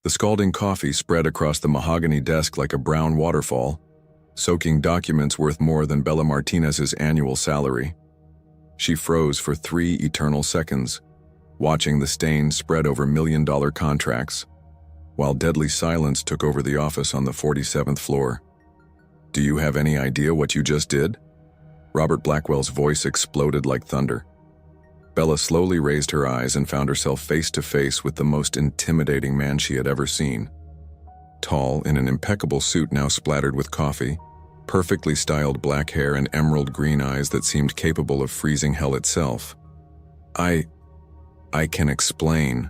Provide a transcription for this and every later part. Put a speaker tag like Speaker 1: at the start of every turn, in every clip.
Speaker 1: The scalding coffee spread across the mahogany desk like a brown waterfall, soaking documents worth more than Bella Martinez's annual salary. She froze for 3 eternal seconds, watching the stains spread over million-dollar contracts, while deadly silence took over the office on the 47th floor. "Do you have any idea what you just did?" Robert Blackwell's voice exploded like thunder. Bella slowly raised her eyes and found herself face to face with the most intimidating man she had ever seen. Tall, in an impeccable suit now splattered with coffee, perfectly styled black hair and emerald green eyes that seemed capable of freezing hell itself. I can explain,"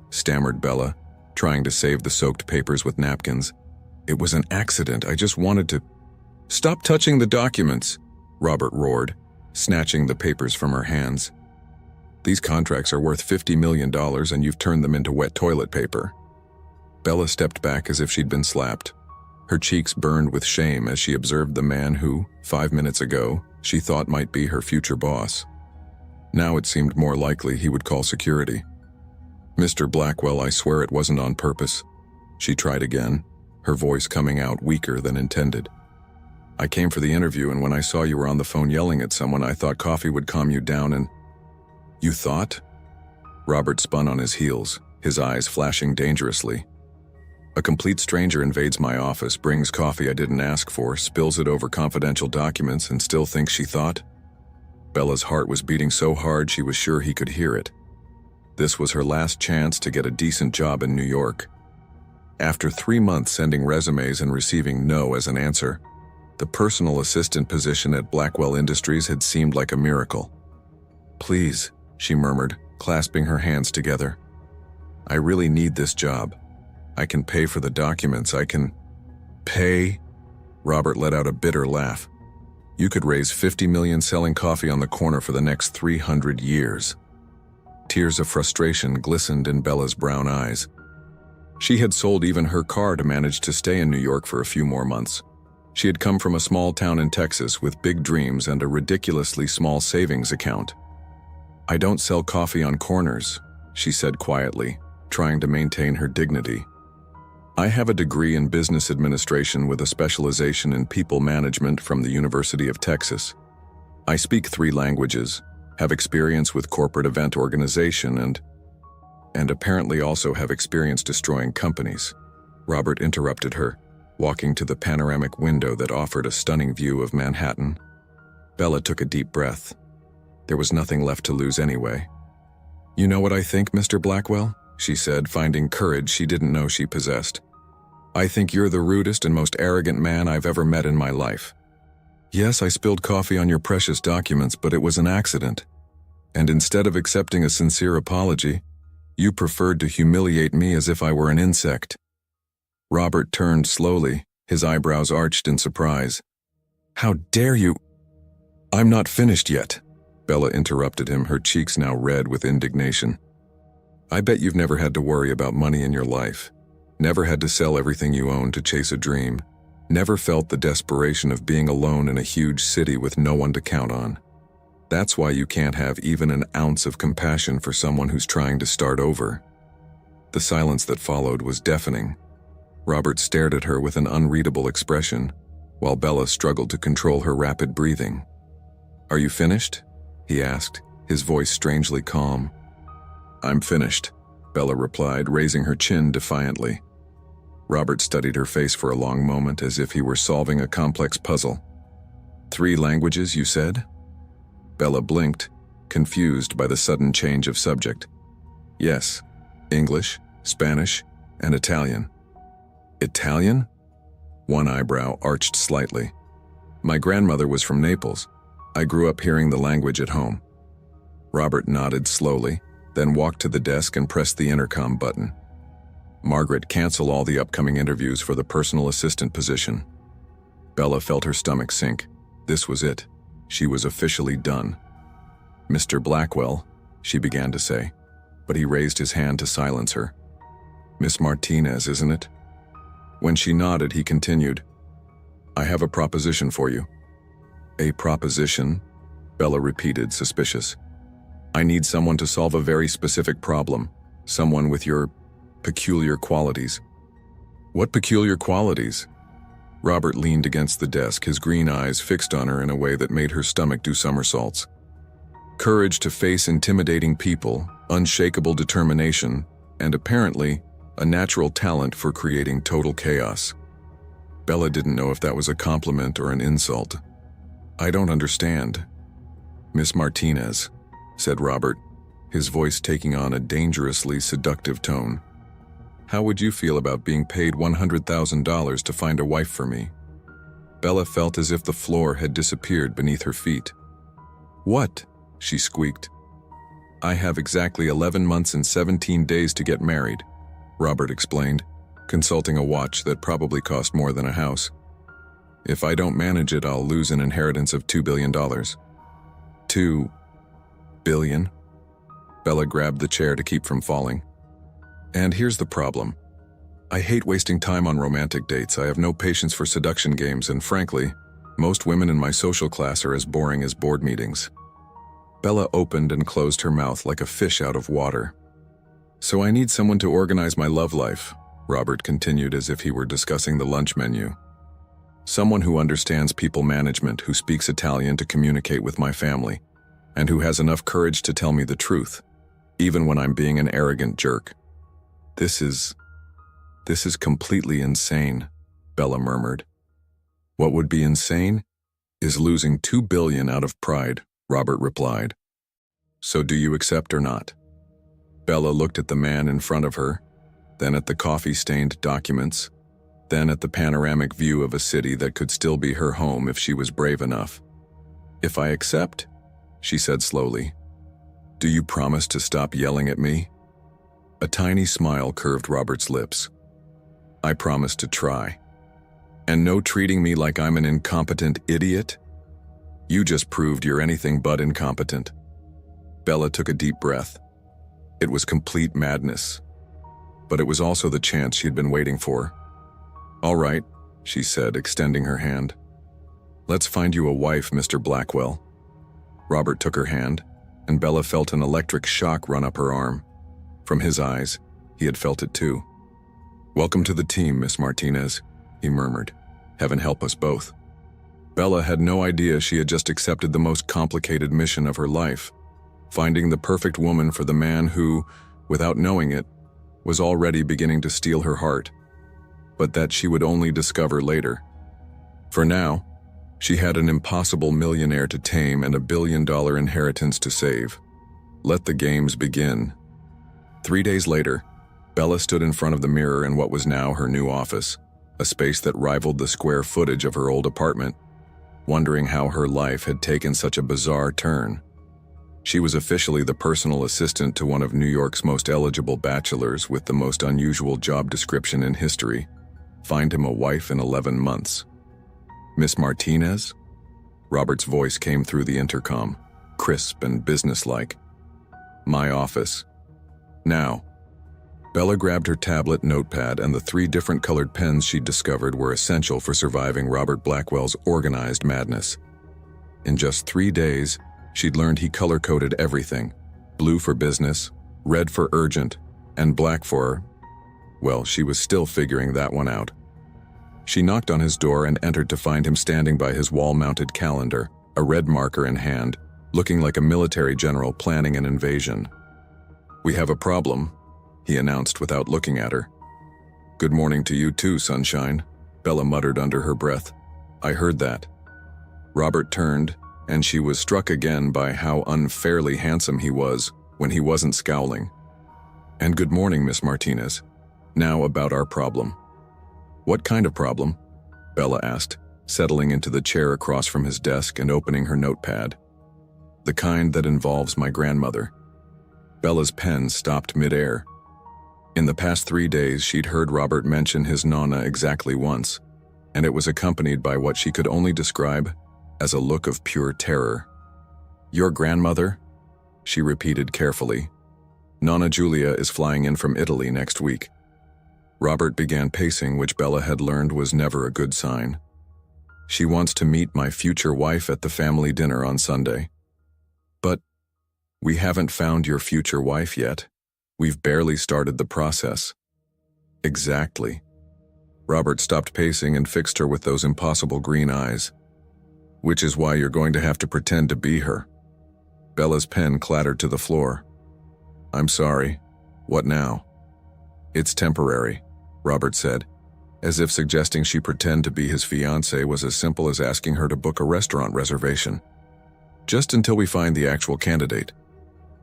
Speaker 1: stammered Bella, trying to save the soaked papers with napkins. "It was an accident. I just wanted to—" "Stop touching the documents," Robert roared, snatching the papers from her hands. "These contracts are worth $50 million and you've turned them into wet toilet paper." Bella stepped back as if she'd been slapped. Her cheeks burned with shame as she observed the man who, 5 minutes ago, she thought might be her future boss. Now it seemed more likely he would call security. "Mr. Blackwell, I swear it wasn't on purpose." She tried again, her voice coming out weaker than intended. "I came for the interview, and when I saw you were on the phone yelling at someone, I thought coffee would calm you down and—" "You thought?" Robert spun on his heels, his eyes flashing dangerously. "A complete stranger invades my office, brings coffee I didn't ask for, spills it over confidential documents, and still thinks she thought?" Bella's heart was beating so hard she was sure he could hear it. This was her last chance to get a decent job in New York. After 3 months sending resumes and receiving no as an answer, the personal assistant position at Blackwell Industries had seemed like a miracle. "Please," she murmured, clasping her hands together. "I really need this job. I can pay for the documents, I can—" "Pay?" Robert let out a bitter laugh. "You could raise $50 million selling coffee on the corner for the next 300 years. Tears of frustration glistened in Bella's brown eyes. She had sold even her car to manage to stay in New York for a few more months. She had come from a small town in Texas with big dreams and a ridiculously small savings account. "I don't sell coffee on corners," she said quietly, trying to maintain her dignity. "I have a degree in business administration with a specialization in people management from the University of Texas. I speak 3 languages, have experience with corporate event organization, and apparently also have experience destroying companies." Robert interrupted her, walking to the panoramic window that offered a stunning view of Manhattan. Bella took a deep breath. There was nothing left to lose anyway. "You know what I think, Mr. Blackwell?" she said, finding courage she didn't know she possessed. "I think you're the rudest and most arrogant man I've ever met in my life. Yes, I spilled coffee on your precious documents, but it was an accident. And instead of accepting a sincere apology, you preferred to humiliate me as if I were an insect." Robert turned slowly, his eyebrows arched in surprise. "How dare you—" "I'm not finished yet," Bella interrupted him, her cheeks now red with indignation. "I bet you've never had to worry about money in your life. Never had to sell everything you own to chase a dream. Never felt the desperation of being alone in a huge city with no one to count on. That's why you can't have even an ounce of compassion for someone who's trying to start over." The silence that followed was deafening. Robert stared at her with an unreadable expression, while Bella struggled to control her rapid breathing. "Are you finished?" he asked, his voice strangely calm. "I'm finished," Bella replied, raising her chin defiantly. Robert studied her face for a long moment as if he were solving a complex puzzle. "3 languages, you said?" Bella blinked, confused by the sudden change of subject. "Yes, English, Spanish, and Italian." "Italian?" One eyebrow arched slightly. "My grandmother was from Naples. I grew up hearing the language at home." Robert nodded slowly, then walked to the desk and pressed the intercom button. "Margaret, cancel all the upcoming interviews for the personal assistant position." Bella felt her stomach sink. This was it. She was officially done. "Mr. Blackwell," she began to say, but he raised his hand to silence her. "Miss Martinez, isn't it?" When she nodded, he continued, "I have a proposition for you." "A proposition?" Bella repeated, suspicious. "I need someone to solve a very specific problem. Someone with your Peculiar qualities. What peculiar qualities? Robert leaned against the desk, his green eyes fixed on her in a way that made her stomach do somersaults. Courage to face intimidating people, unshakable determination, and apparently, a natural talent for creating total chaos. Bella didn't know if that was a compliment or an insult. I don't understand. Miss Martinez, said Robert, his voice taking on a dangerously seductive tone. How would you feel about being paid $100,000 to find a wife for me? Bella felt as if the floor had disappeared beneath her feet. What? She squeaked. I have exactly 11 months and 17 days to get married, Robert explained, consulting a watch that probably cost more than a house. If I don't manage it, I'll lose an inheritance of $2 billion. $2 billion? Bella grabbed the chair to keep from falling. And here's the problem. I hate wasting time on romantic dates. I have no patience for seduction games, and frankly, most women in my social class are as boring as board meetings. Bella opened and closed her mouth like a fish out of water. So I need someone to organize my love life, Robert continued as if he were discussing the lunch menu. Someone who understands people management, who speaks Italian to communicate with my family, and who has enough courage to tell me the truth, even when I'm being an arrogant jerk. This is completely insane, Bella murmured. What would be insane is losing $2 billion out of pride, Robert replied. So do you accept or not? Bella looked at the man in front of her, then at the coffee-stained documents, then at the panoramic view of a city that could still be her home if she was brave enough. If I accept, she said slowly, do you promise to stop yelling at me? A tiny smile curved Robert's lips. I promise to try. And no treating me like I'm an incompetent idiot? You just proved you're anything but incompetent. Bella took a deep breath. It was complete madness. But it was also the chance she'd been waiting for. All right, she said, extending her hand. Let's find you a wife, Mr. Blackwell. Robert took her hand, and Bella felt an electric shock run up her arm. From his eyes, he had felt it too. Welcome to the team, Miss Martinez, he murmured. Heaven help us both. Bella had no idea she had just accepted the most complicated mission of her life, finding the perfect woman for the man who, without knowing it, was already beginning to steal her heart, but that she would only discover later. For now, she had an impossible millionaire to tame and $1 billion inheritance to save. Let the games begin. 3 days later, Bella stood in front of the mirror in what was now her new office, a space that rivaled the square footage of her old apartment, wondering how her life had taken such a bizarre turn. She was officially the personal assistant to one of New York's most eligible bachelors with the most unusual job description in history. Find him a wife in 11 months. Miss Martinez? Robert's voice came through the intercom, crisp and businesslike. My office. Now. Bella grabbed her tablet notepad, and the 3 different colored pens she'd discovered were essential for surviving Robert Blackwell's organized madness. In just 3 days, she'd learned he color-coded everything. Blue for business, red for urgent, and black for, well, she was still figuring that one out. She knocked on his door and entered to find him standing by his wall-mounted calendar, a red marker in hand, looking like a military general planning an invasion. We have a problem, he announced without looking at her. Good morning to you too, sunshine, Bella muttered under her breath. I heard that. Robert turned, and she was struck again by how unfairly handsome he was when he wasn't scowling. And good morning, Miss Martinez. Now about our problem. What kind of problem? Bella asked, settling into the chair across from his desk and opening her notepad. The kind that involves my grandmother. Bella's pen stopped midair. In the past 3 days, she'd heard Robert mention his nonna exactly once, and it was accompanied by what she could only describe as a look of pure terror. Your grandmother? She repeated carefully. Nonna Giulia is flying in from Italy next week. Robert began pacing, which Bella had learned was never a good sign. She wants to meet my future wife at the family dinner on Sunday. But we haven't found your future wife yet. We've barely started the process, Exactly. Robert stopped pacing and fixed her with those impossible green eyes. Which is why you're going to have to pretend to be her. Bella's pen clattered to the floor. I'm sorry. What now? It's temporary, Robert said, as if suggesting she pretend to be his fiancée was as simple as asking her to book a restaurant reservation. Just until we find the actual candidate.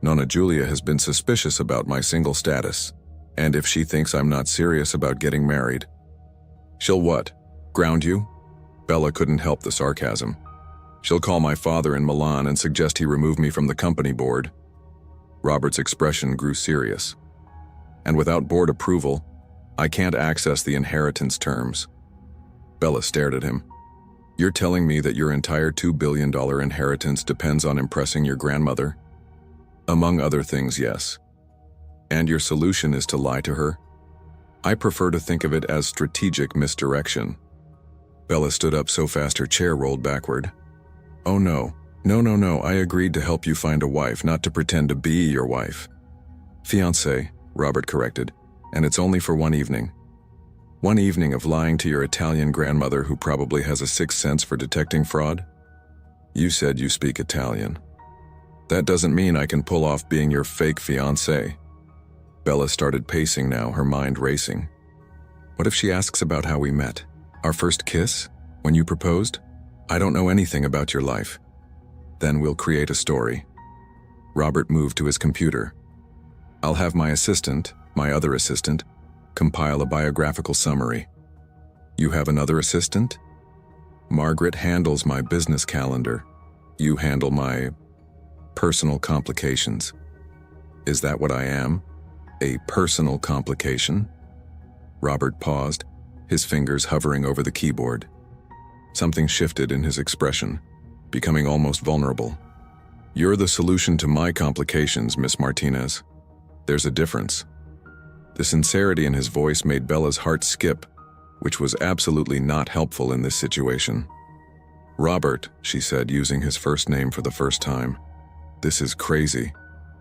Speaker 1: Nonna Julia has been suspicious about my single status, and if she thinks I'm not serious about getting married. She'll what? Ground you? Bella couldn't help the sarcasm. She'll call my father in Milan and suggest he remove me from the company board. Robert's expression grew serious. And without board approval, I can't access the inheritance terms. Bella stared at him. You're telling me that your entire $2 billion inheritance depends on impressing your grandmother? Among other things, yes. And your solution is to lie to her? I prefer to think of it as strategic misdirection. Bella stood up so fast her chair rolled backward. Oh no, no, I agreed to help you find a wife, not to pretend to be your wife. Fiancé, Robert corrected, and it's only for one evening. One evening of lying to your Italian grandmother who probably has a sixth sense for detecting fraud? You said you speak Italian. That doesn't mean I can pull off being your fake fiancé. Bella started pacing now, her mind racing. What if she asks about how we met? Our first kiss? When you proposed? I don't know anything about your life. Then we'll create a story. Robert moved to his computer. I'll have my assistant, my other assistant, compile a biographical summary. You have another assistant? Margaret handles my business calendar. You handle my personal complications. Is that what I am? A personal complication? Robert paused, his fingers hovering over the keyboard. Something shifted in his expression, becoming almost vulnerable. You're the solution to my complications, Miss Martinez. There's a difference. The sincerity in his voice made Bella's heart skip, which was absolutely not helpful in this situation. Robert, she said, using his first name for the first time. This is crazy.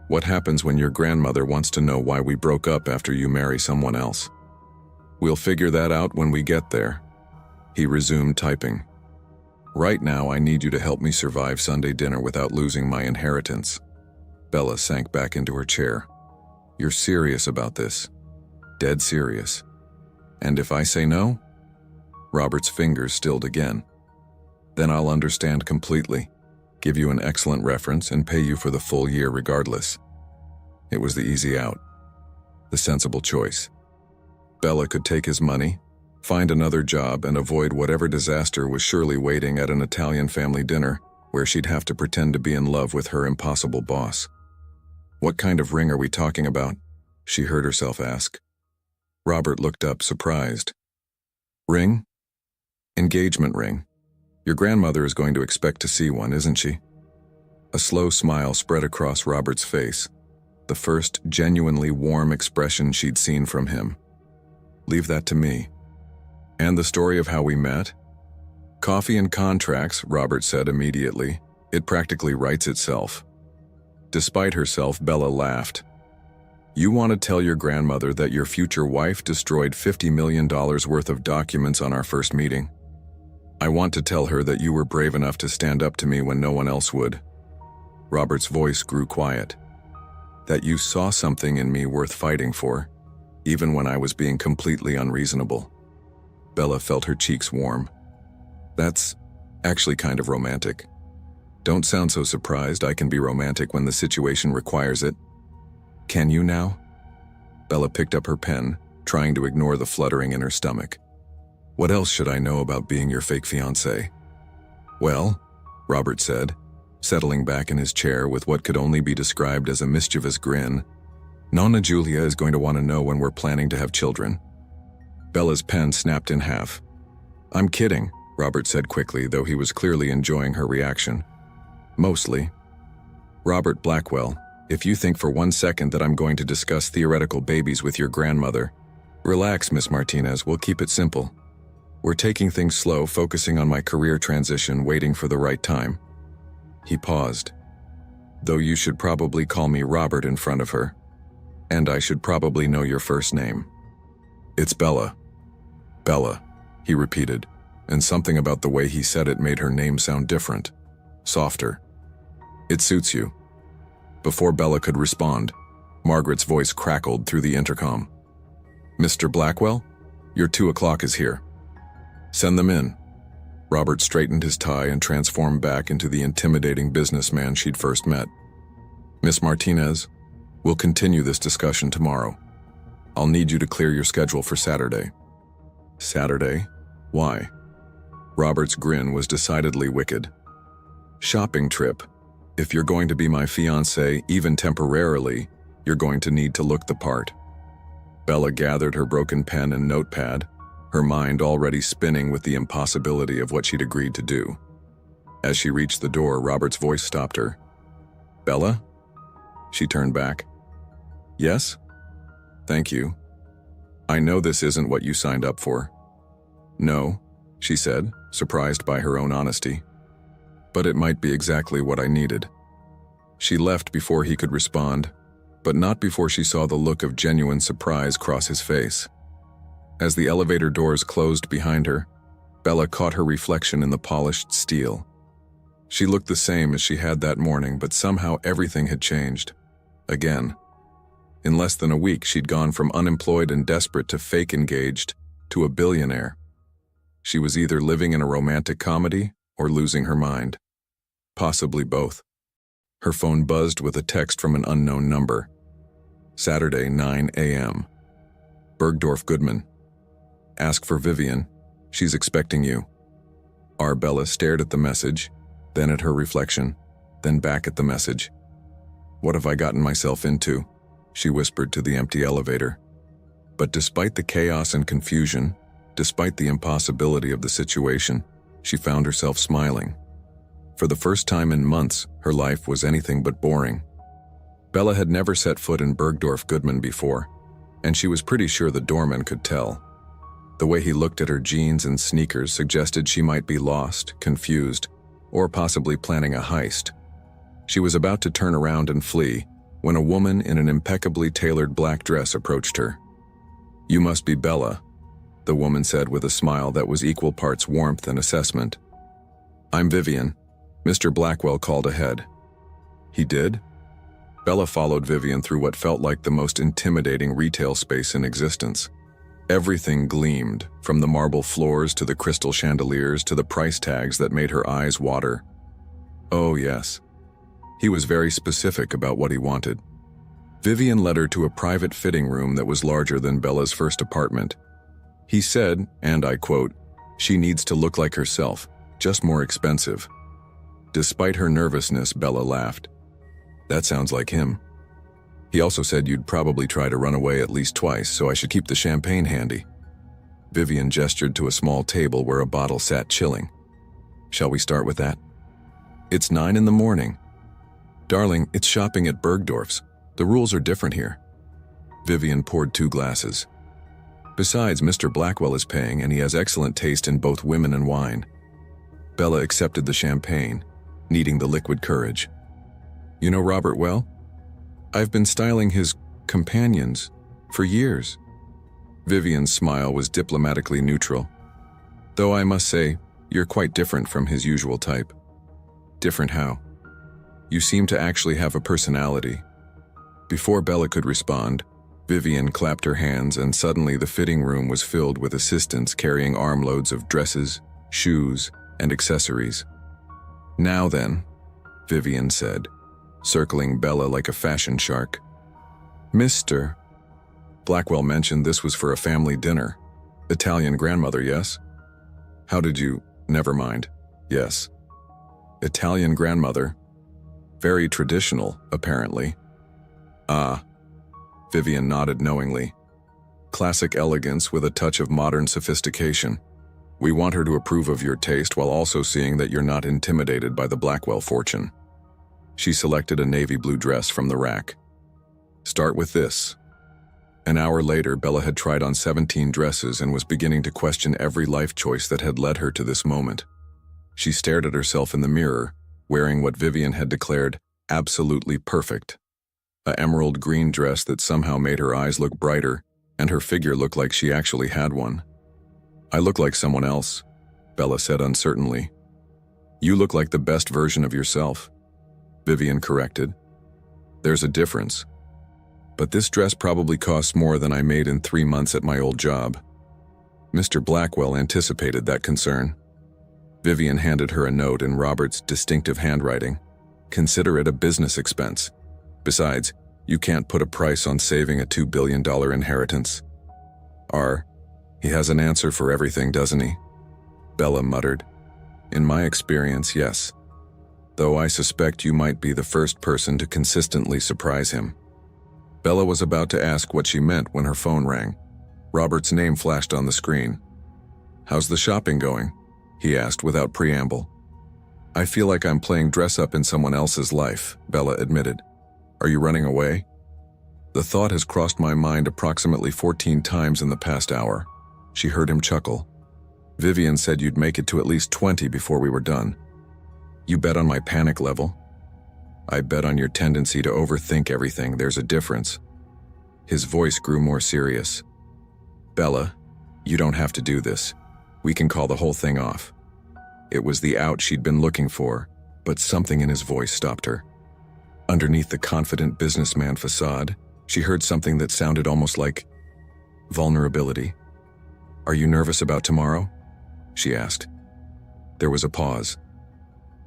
Speaker 1: What happens when your grandmother wants to know why we broke up after you marry someone else? We'll figure that out when we get there. He resumed typing. Right now, I need you to help me survive Sunday dinner without losing my inheritance. Bella sank back into her chair. You're serious about this? Dead serious. And if I say no? Robert's fingers stilled again. Then I'll understand completely, give you an excellent reference, and pay you for the full year regardless. It was the easy out. The sensible choice. Bella could take his money, find another job, and avoid whatever disaster was surely waiting at an Italian family dinner where she'd have to pretend to be in love with her impossible boss. What kind of ring are we talking about? She heard herself ask. Robert looked up, surprised. Ring? Engagement ring. Your grandmother is going to expect to see one, isn't she? A slow smile spread across Robert's face, the first genuinely warm expression she'd seen from him. Leave that to me. And the story of how we met? Coffee and contracts, Robert said immediately. It practically writes itself. Despite herself, Bella laughed. You want to tell your grandmother that your future wife destroyed $50 million worth of documents on our first meeting? I want to tell her that you were brave enough to stand up to me when no one else would. Robert's voice grew quiet. That you saw something in me worth fighting for, even when I was being completely unreasonable. Bella felt her cheeks warm. That's actually kind of romantic. Don't sound so surprised. I can be romantic when the situation requires it. Can you now? Bella picked up her pen, trying to ignore the fluttering in her stomach. What else should I know about being your fake fiancé? Well, Robert said, settling back in his chair with what could only be described as a mischievous grin. Nonna Julia is going to want to know when we're planning to have children. Bella's pen snapped in half. I'm kidding, Robert said quickly, though he was clearly enjoying her reaction. Mostly. Robert Blackwell, if you think for 1 second that I'm going to discuss theoretical babies with your grandmother, relax, Miss Martinez, we'll keep it simple. We're taking things slow, focusing on my career transition, waiting for the right time. He paused. Though you should probably call me Robert in front of her. And I should probably know your first name. It's Bella. Bella, he repeated, and something about the way he said it made her name sound different, softer. It suits you. Before Bella could respond, Margaret's voice crackled through the intercom. Mr. Blackwell, your 2 o'clock is here. Send them in. Robert straightened his tie and transformed back into the intimidating businessman she'd first met. Miss Martinez, we'll continue this discussion tomorrow. I'll need you to clear your schedule for Saturday. Saturday? Why? Robert's grin was decidedly wicked. Shopping trip. If you're going to be my fiancé, even temporarily, you're going to need to look the part. Bella gathered her broken pen and notepad, her mind already spinning with the impossibility of what she'd agreed to do. As she reached the door, Robert's voice stopped her. Bella? She turned back. Yes? Thank you. I know this isn't what you signed up for. No, she said, surprised by her own honesty. But it might be exactly what I needed. She left before he could respond, but not before she saw the look of genuine surprise cross his face. As the elevator doors closed behind her, Bella caught her reflection in the polished steel. She looked the same as she had that morning, but somehow everything had changed. Again. In less than a week, she'd gone from unemployed and desperate to fake engaged to a billionaire. She was either living in a romantic comedy or losing her mind. Possibly both. Her phone buzzed with a text from an unknown number. Saturday, 9 a.m. Bergdorf Goodman. Ask for Vivian. She's expecting you. Bella stared at the message, then at her reflection, then back at the message. What have I gotten myself into? She whispered to the empty elevator. But despite the chaos and confusion, despite the impossibility of the situation, she found herself smiling. For the first time in months, her life was anything but boring. Bella had never set foot in Bergdorf Goodman before, and she was pretty sure the doorman could tell. The way he looked at her jeans and sneakers suggested she might be lost, confused, or possibly planning a heist. She was about to turn around and flee when a woman in an impeccably tailored black dress approached her. You must be Bella, the woman said with a smile that was equal parts warmth and assessment. I'm Vivian. Mr. Blackwell called ahead. He did? Bella followed Vivian through what felt like the most intimidating retail space in existence. Everything gleamed, from the marble floors to the crystal chandeliers to the price tags that made her eyes water. Oh yes. He was very specific about what he wanted. Vivian led her to a private fitting room that was larger than Bella's first apartment. He said, and I quote, "She needs to look like herself, just more expensive." Despite her nervousness, Bella laughed. That sounds like him. He also said you'd probably try to run away at least twice, so I should keep the champagne handy. Vivian gestured to a small table where a bottle sat chilling. Shall we start with that? It's 9 in the morning. Darling, it's shopping at Bergdorf's. The rules are different here. Vivian poured 2 glasses. Besides, Mr. Blackwell is paying, and he has excellent taste in both women and wine. Bella accepted the champagne, needing the liquid courage. You know Robert well? I've been styling his companions for years. Vivian's smile was diplomatically neutral. Though I must say, you're quite different from his usual type. Different how? You seem to actually have a personality. Before Bella could respond, Vivian clapped her hands, and suddenly the fitting room was filled with assistants carrying armloads of dresses, shoes, and accessories. Now then, Vivian said, circling Bella like a fashion shark. Mr. Blackwell mentioned this was for a family dinner. Italian grandmother, yes? How did you? Never mind. Yes. Italian grandmother. Very traditional, apparently. Ah. Vivian nodded knowingly. Classic elegance with a touch of modern sophistication. We want her to approve of your taste while also seeing that you're not intimidated by the Blackwell fortune. She selected a navy blue dress from the rack. Start with this. An hour later, Bella had tried on 17 dresses and was beginning to question every life choice that had led her to this moment. She stared at herself in the mirror, wearing what Vivian had declared absolutely perfect. An emerald green dress that somehow made her eyes look brighter, and her figure looked like she actually had one. "I look like someone else," Bella said uncertainly. "You look like the best version of yourself," Vivian corrected. "There's a difference. But this dress probably costs more than I made in 3 months at my old job." Mr. Blackwell anticipated that concern. Vivian handed her a note in Robert's distinctive handwriting. "Consider it a business expense. Besides, you can't put a price on saving a $2 billion inheritance." He has an answer for everything, doesn't he?" Bella muttered. "In my experience, yes. Though I suspect you might be the first person to consistently surprise him." Bella was about to ask what she meant when her phone rang. Robert's name flashed on the screen. "How's the shopping going?" he asked without preamble. "I feel like I'm playing dress-up in someone else's life," Bella admitted. "Are you running away?" "The thought has crossed my mind approximately 14 times in the past hour." She heard him chuckle. "Vivian said you'd make it to at least 20 before we were done." "You bet on my panic level?" "I bet on your tendency to overthink everything. There's a difference." His voice grew more serious. "Bella, you don't have to do this. We can call the whole thing off." It was the out she'd been looking for, but something in his voice stopped her. Underneath the confident businessman facade, she heard something that sounded almost like vulnerability. "Are you nervous about tomorrow?" she asked. There was a pause.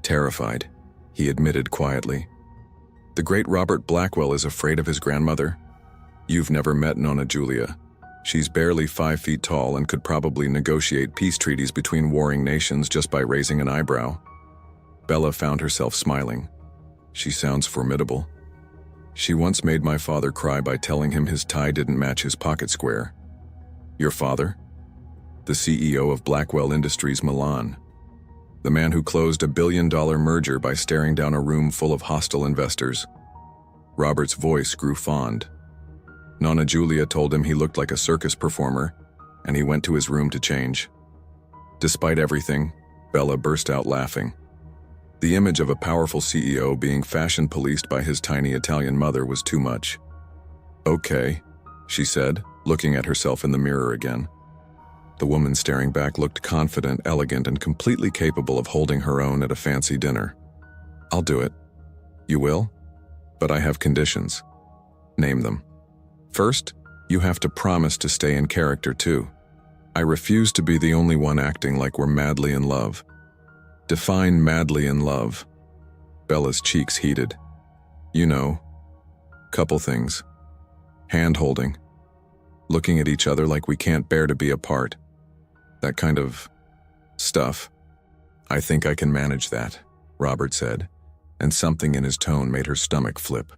Speaker 1: "Terrified," he admitted quietly. "The great Robert Blackwell is afraid of his grandmother. You've never met Nona Julia. She's barely 5 feet tall and could probably negotiate peace treaties between warring nations just by raising an eyebrow." Bella found herself smiling. "She sounds formidable. She once made my father cry by telling him his tie didn't match his pocket square." "Your father?" "The CEO of Blackwell Industries Milan. The man who closed a $1 billion merger by staring down a room full of hostile investors." Robert's voice grew fond. Nona Julia told him he looked like a circus performer, and he went to his room to change. Despite everything, Bella burst out laughing. The image of a powerful CEO being fashion policed by his tiny Italian mother was too much. "Okay," she said, looking at herself in the mirror again. The woman staring back looked confident, elegant, and completely capable of holding her own at a fancy dinner. "I'll do it." "You will? But I have conditions." "Name them." "First, you have to promise to stay in character too. I refuse to be the only one acting like we're madly in love." "Define madly in love." Bella's cheeks heated. "You know, couple things. Hand-holding. Looking at each other like we can't bear to be apart. That kind of stuff." "I think I can manage that," Robert said, and something in his tone made her stomach flip.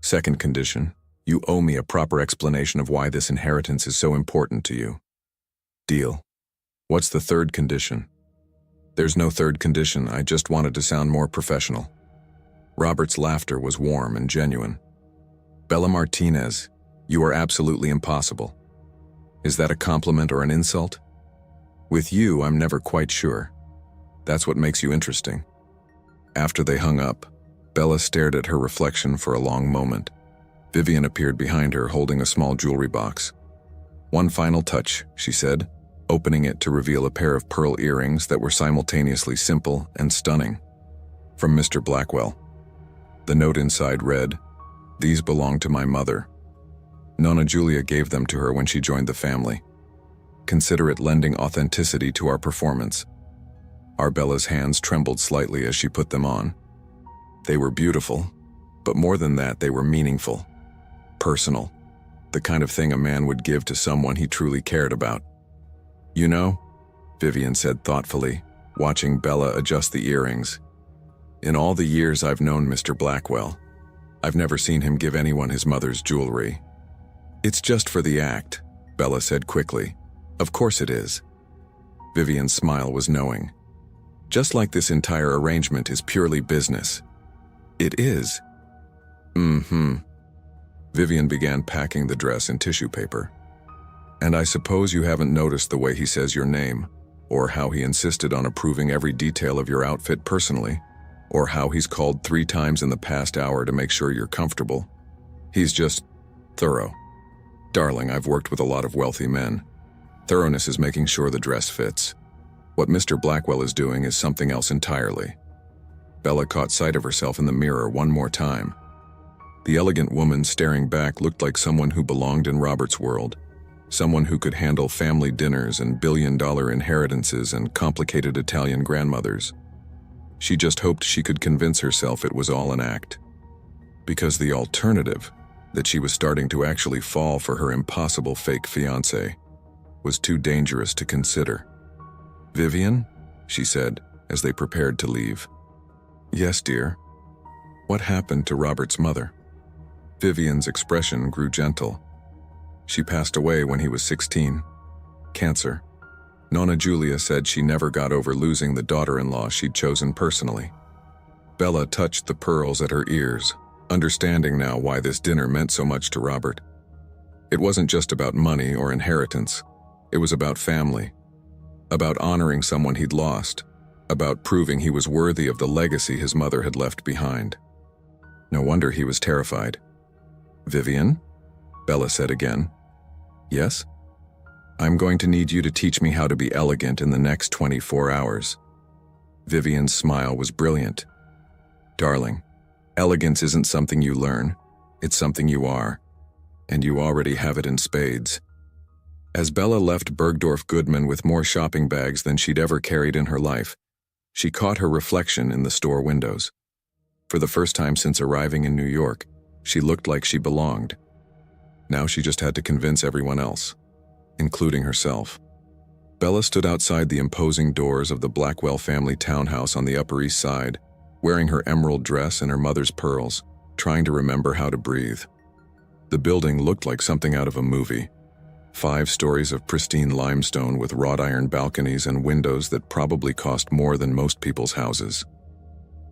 Speaker 1: "Second condition. You owe me a proper explanation of why this inheritance is so important to you." "Deal." "What's the third condition?" "There's no third condition. I just wanted to sound more professional." Robert's laughter was warm and genuine. "Bella Martinez, you are absolutely impossible. Is that a compliment or an insult?" "With you, I'm never quite sure. That's what makes you interesting." After they hung up, Bella stared at her reflection for a long moment. Vivian appeared behind her, holding a small jewelry box. "One final touch," she said, opening it to reveal a pair of pearl earrings that were simultaneously simple and stunning. From Mr. Blackwell. The note inside read, "These belong to my mother. Nona Julia gave them to her when she joined the family. Consider it lending authenticity to our performance." Arbella's hands trembled slightly as she put them on. They were beautiful, but more than that, they were meaningful. Personal. The kind of thing a man would give to someone he truly cared about. "You know," Vivian said thoughtfully, watching Bella adjust the earrings, "in all the years I've known Mr. Blackwell, I've never seen him give anyone his mother's jewelry." "It's just for the act," Bella said quickly. "Of course it is." Vivian's smile was knowing. "Just like this entire arrangement is purely business." "It is." "Mm-hmm." Vivian began packing the dress in tissue paper. "And I suppose you haven't noticed the way he says your name, or how he insisted on approving every detail of your outfit personally, or how he's called 3 times in the past hour to make sure you're comfortable. He's just thorough." Darling, I've worked with a lot of wealthy men. Thoroughness is making sure the dress fits. What Mr. Blackwell is doing is something else entirely. Bella caught sight of herself in the mirror one more time. The elegant woman staring back looked like someone who belonged in Robert's world. Someone who could handle family dinners and billion-dollar inheritances and complicated Italian grandmothers. She just hoped she could convince herself it was all an act. Because the alternative, that she was starting to actually fall for her impossible fake fiancé, was too dangerous to consider. "Vivian?" she said, as they prepared to leave. "Yes, dear." "What happened to Robert's mother?" Vivian's expression grew gentle. "She passed away when he was 16. Cancer. Nonna Julia said she never got over losing the daughter-in-law she'd chosen personally." Bella touched the pearls at her ears, understanding now why this dinner meant so much to Robert. It wasn't just about money or inheritance. It was about family. About honoring someone he'd lost. About proving he was worthy of the legacy his mother had left behind. No wonder he was terrified. "Vivian?" Bella said again. "Yes?" "I'm going to need you to teach me how to be elegant in the next 24 hours. Vivian's smile was brilliant. "Darling, elegance isn't something you learn. It's something you are. And you already have it in spades." As Bella left Bergdorf Goodman with more shopping bags than she'd ever carried in her life, she caught her reflection in the store windows. For the first time since arriving in New York, she looked like she belonged. Now she just had to convince everyone else, including herself. Bella stood outside the imposing doors of the Blackwell family townhouse on the Upper East Side, wearing her emerald dress and her mother's pearls, trying to remember how to breathe. The building looked like something out of a movie. 5 stories of pristine limestone with wrought iron balconies and windows that probably cost more than most people's houses.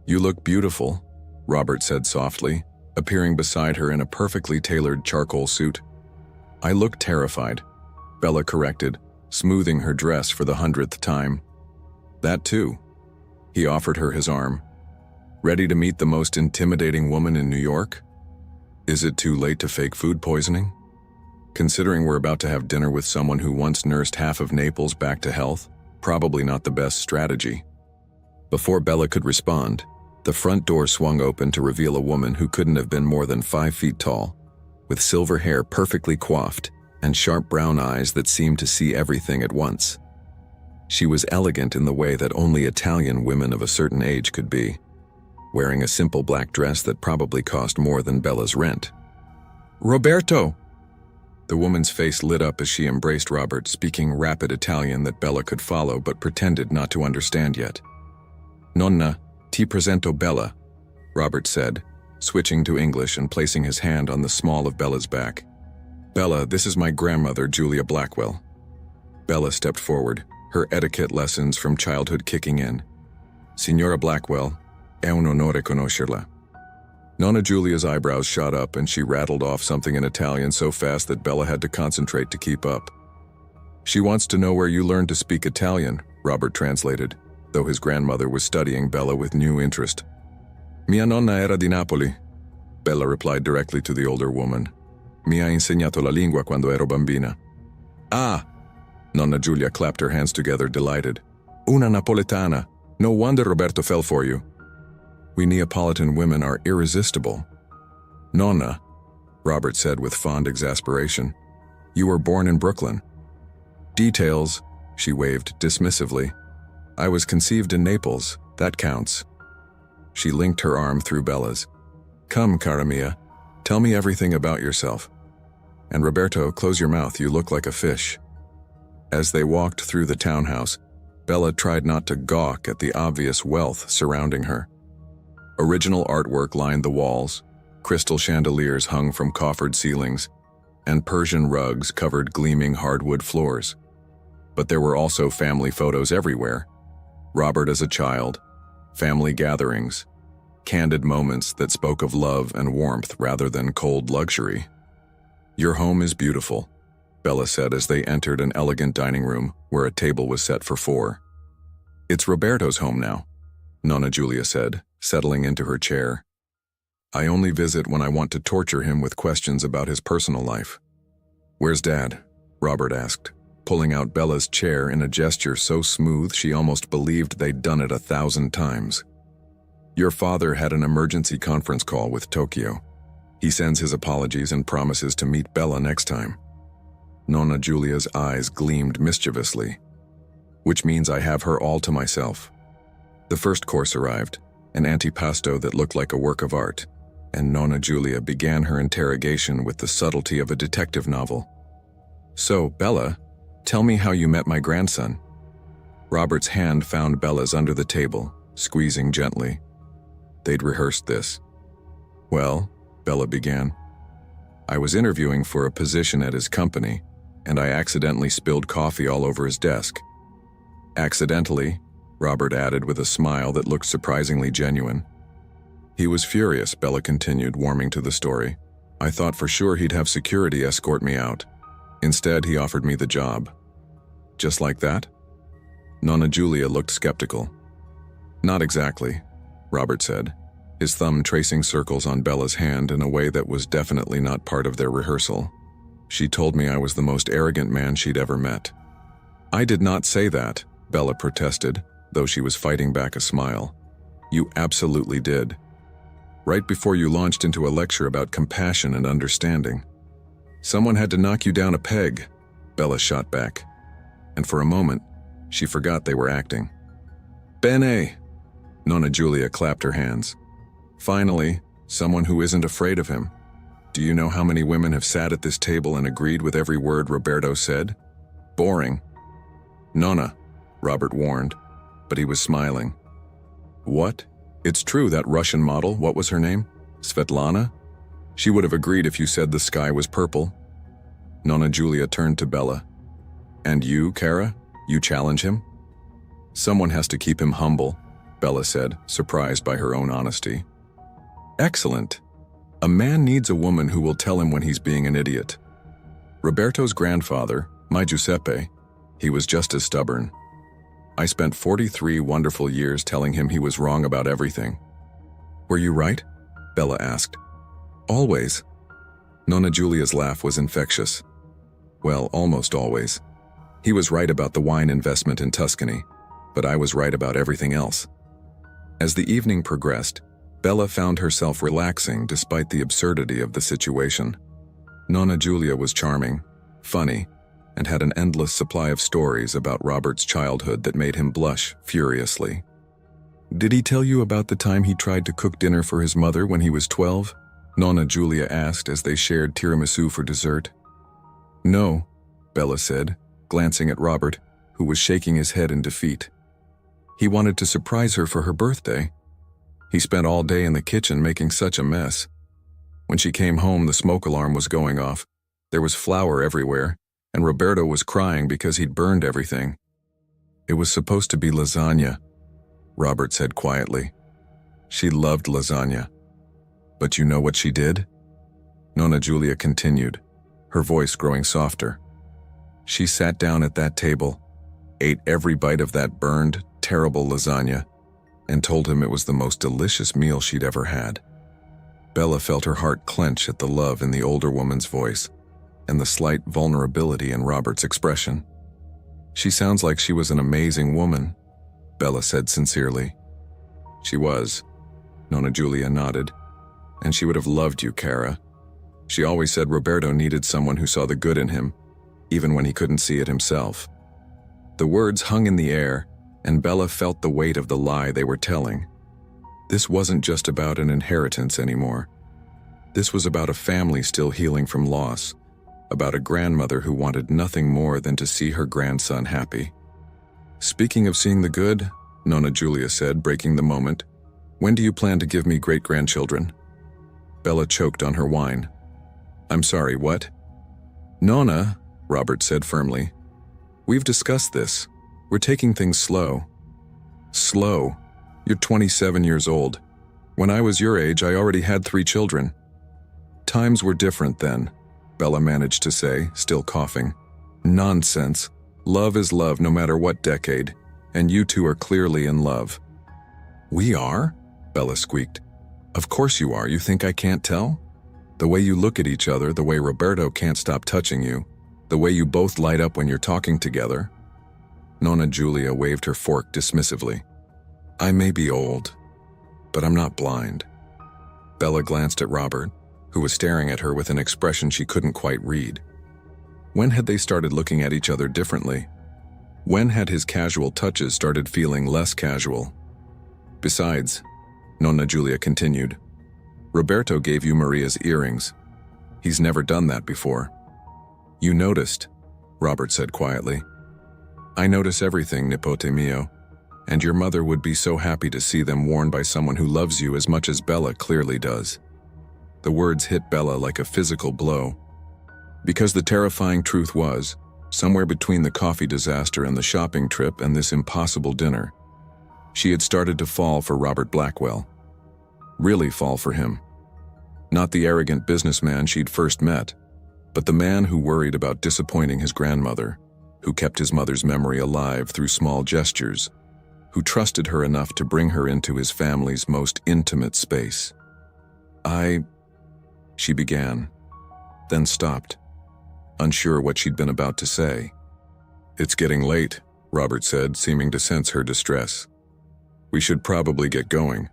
Speaker 1: "You look beautiful," Robert said softly, appearing beside her in a perfectly tailored charcoal suit. "I look terrified," Bella corrected, smoothing her dress for the 100th time. "That too." He offered her his arm. "Ready to meet the most intimidating woman in New York? Is it too late to fake food poisoning? Considering we're about to have dinner with someone who once nursed half of Naples back to health, probably not the best strategy." Before Bella could respond, the front door swung open to reveal a woman who couldn't have been more than 5 feet tall, with silver hair perfectly coiffed and sharp brown eyes that seemed to see everything at once. She was elegant in the way that only Italian women of a certain age could be, wearing a simple black dress that probably cost more than Bella's rent. "Roberto!" The woman's face lit up as she embraced Robert, speaking rapid Italian that Bella could follow but pretended not to understand yet. "Nonna, ti presento Bella," Robert said, switching to English and placing his hand on the small of Bella's back. "Bella, this is my grandmother, Julia Blackwell." Bella stepped forward, her etiquette lessons from childhood kicking in. "Signora Blackwell, è un onore conoscerla." Nonna Julia's eyebrows shot up and she rattled off something in Italian so fast that Bella had to concentrate to keep up. "She wants to know where you learned to speak Italian," Robert translated, though his grandmother was studying Bella with new interest. "Mia nonna era di Napoli," Bella replied directly to the older woman. "Mi ha insegnato la lingua quando ero bambina." "Ah!" Nonna Julia clapped her hands together, delighted. "Una napoletana. No wonder Roberto fell for you." "We Neapolitan women are irresistible." "Nonna," Robert said with fond exasperation, "you were born in Brooklyn." "Details," she waved dismissively. "I was conceived in Naples. That counts." She linked her arm through Bella's. "Come, cara mia, tell me everything about yourself. And Roberto, close your mouth, you look like a fish." As they walked through the townhouse, Bella tried not to gawk at the obvious wealth surrounding her. Original artwork lined the walls, crystal chandeliers hung from coffered ceilings, and Persian rugs covered gleaming hardwood floors. But there were also family photos everywhere. Robert as a child, family gatherings, candid moments that spoke of love and warmth rather than cold luxury. "Your home is beautiful," Bella said as they entered an elegant dining room where a table was set for 4. "It's Roberto's home now," Nonna Julia said, settling into her chair. "I only visit when I want to torture him with questions about his personal life." "Where's Dad?" Robert asked, pulling out Bella's chair in a gesture so smooth she almost believed they'd done it 1,000 times. "Your father had an emergency conference call with Tokyo. He sends his apologies and promises to meet Bella next time." Nonna Giulia's eyes gleamed mischievously. "Which means I have her all to myself." The first course arrived, an antipasto that looked like a work of art, and Nonna Giulia began her interrogation with the subtlety of a detective novel. "So, Bella, tell me how you met my grandson." Robert's hand found Bella's under the table, squeezing gently. They'd rehearsed this. "Well," Bella began, "I was interviewing for a position at his company, and I accidentally spilled coffee all over his desk." "Accidentally," Robert added with a smile that looked surprisingly genuine. "He was furious," Bella continued, warming to the story. "I thought for sure he'd have security escort me out. Instead, he offered me the job." "Just like that?" Nonna Giulia looked skeptical. "Not exactly," Robert said, his thumb tracing circles on Bella's hand in a way that was definitely not part of their rehearsal. "She told me I was the most arrogant man she'd ever met." "I did not say that," Bella protested, though she was fighting back a smile. "You absolutely did. Right before you launched into a lecture about compassion and understanding. Someone had to knock you down a peg," Bella shot back. And for a moment, she forgot they were acting. "Bene!" Nonna Giulia clapped her hands. "Finally, someone who isn't afraid of him. Do you know how many women have sat at this table and agreed with every word Roberto said? Boring." "Nonna," Robert warned, but he was smiling. "What? It's true, that Russian model, what was her name? Svetlana? She would have agreed if you said the sky was purple." Nonna Giulia turned to Bella. "And you, Kara? You challenge him?" "Someone has to keep him humble," Bella said, surprised by her own honesty. "Excellent. A man needs a woman who will tell him when he's being an idiot. Roberto's grandfather, my Giuseppe, he was just as stubborn. I spent 43 wonderful years telling him he was wrong about everything." "Were you right?" Bella asked. "Always." Nonna Giulia's laugh was infectious. "Well, almost always. He was right about the wine investment in Tuscany, but I was right about everything else." As the evening progressed, Bella found herself relaxing despite the absurdity of the situation. Nonna Giulia was charming, funny, and had an endless supply of stories about Robert's childhood that made him blush furiously. "Did he tell you about the time he tried to cook dinner for his mother when he was 12? Nonna Giulia asked as they shared tiramisu for dessert. "No," Bella said, glancing at Robert, who was shaking his head in defeat. "He wanted to surprise her for her birthday. He spent all day in the kitchen making such a mess. When she came home, the smoke alarm was going off. There was flour everywhere, and Roberto was crying because he'd burned everything. It was supposed to be lasagna," Robert said quietly. "She loved lasagna. But you know what she did?" Nonna Giulia continued, her voice growing softer. "She sat down at that table, ate every bite of that burned, terrible lasagna, and told him it was the most delicious meal she'd ever had." Bella felt her heart clench at the love in the older woman's voice, and the slight vulnerability in Robert's expression. "She sounds like she was an amazing woman," Bella said sincerely. "She was," Nonna Giulia nodded. "And she would have loved you, Kara. She always said Roberto needed someone who saw the good in him, even when he couldn't see it himself." The words hung in the air, and Bella felt the weight of the lie they were telling. This wasn't just about an inheritance anymore. This was about a family still healing from loss, about a grandmother who wanted nothing more than to see her grandson happy. "Speaking of seeing the good," Nonna Giulia said, breaking the moment, "when do you plan to give me great-grandchildren?" Bella choked on her wine. "I'm sorry, what?" "Nonna," Robert said firmly, "we've discussed this. We're taking things slow." "Slow? You're 27 years old. When I was your age, I already had 3 children." "Times were different then," Bella managed to say, still coughing. "Nonsense. Love is love no matter what decade, and you two are clearly in love." "We are?" Bella squeaked. "Of course you are. You think I can't tell? The way you look at each other, the way Roberto can't stop touching you, The way you both light up when you're talking together." Nonna Julia waved her fork dismissively. "I may be old, but I'm not blind." Bella glanced at Robert, who was staring at her with an expression she couldn't quite read. When had they started looking at each other differently? When had his casual touches started feeling less casual? "Besides," Nonna Julia continued, "Roberto gave you Maria's earrings. He's never done that before." "You noticed," Robert said quietly. "I notice everything, nipote mio, and your mother would be so happy to see them worn by someone who loves you as much as Bella clearly does." The words hit Bella like a physical blow, because the terrifying truth was, somewhere between the coffee disaster and the shopping trip and this impossible dinner, she had started to fall for Robert Blackwell. Really fall for him. Not the arrogant businessman she'd first met, but the man who worried about disappointing his grandmother, who kept his mother's memory alive through small gestures, who trusted her enough to bring her into his family's most intimate space. She began, then stopped, unsure what she'd been about to say. "It's getting late," Robert said, seeming to sense her distress. "We should probably get going."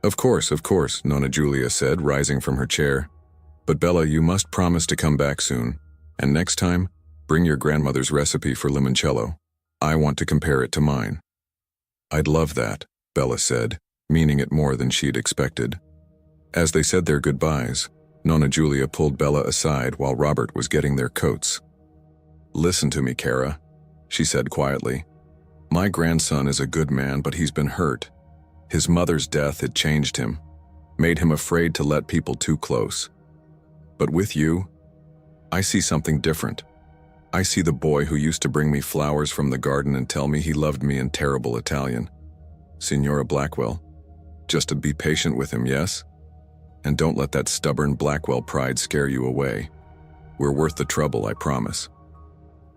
Speaker 1: Of course, Nonna Julia said, rising from her chair. "But Bella, you must promise to come back soon, and next time, bring your grandmother's recipe for limoncello. I want to compare it to mine." "I'd love that," Bella said, meaning it more than she'd expected. As they said their goodbyes, Nonna Julia pulled Bella aside while Robert was getting their coats. "Listen to me, Cara," she said quietly. "My grandson is a good man, but he's been hurt. His mother's death had changed him, made him afraid to let people too close. But with you, I see something different. I see the boy who used to bring me flowers from the garden and tell me he loved me in terrible Italian. Signora Blackwell, just to be patient with him, yes? And don't let that stubborn Blackwell pride scare you away. We're worth the trouble, I promise."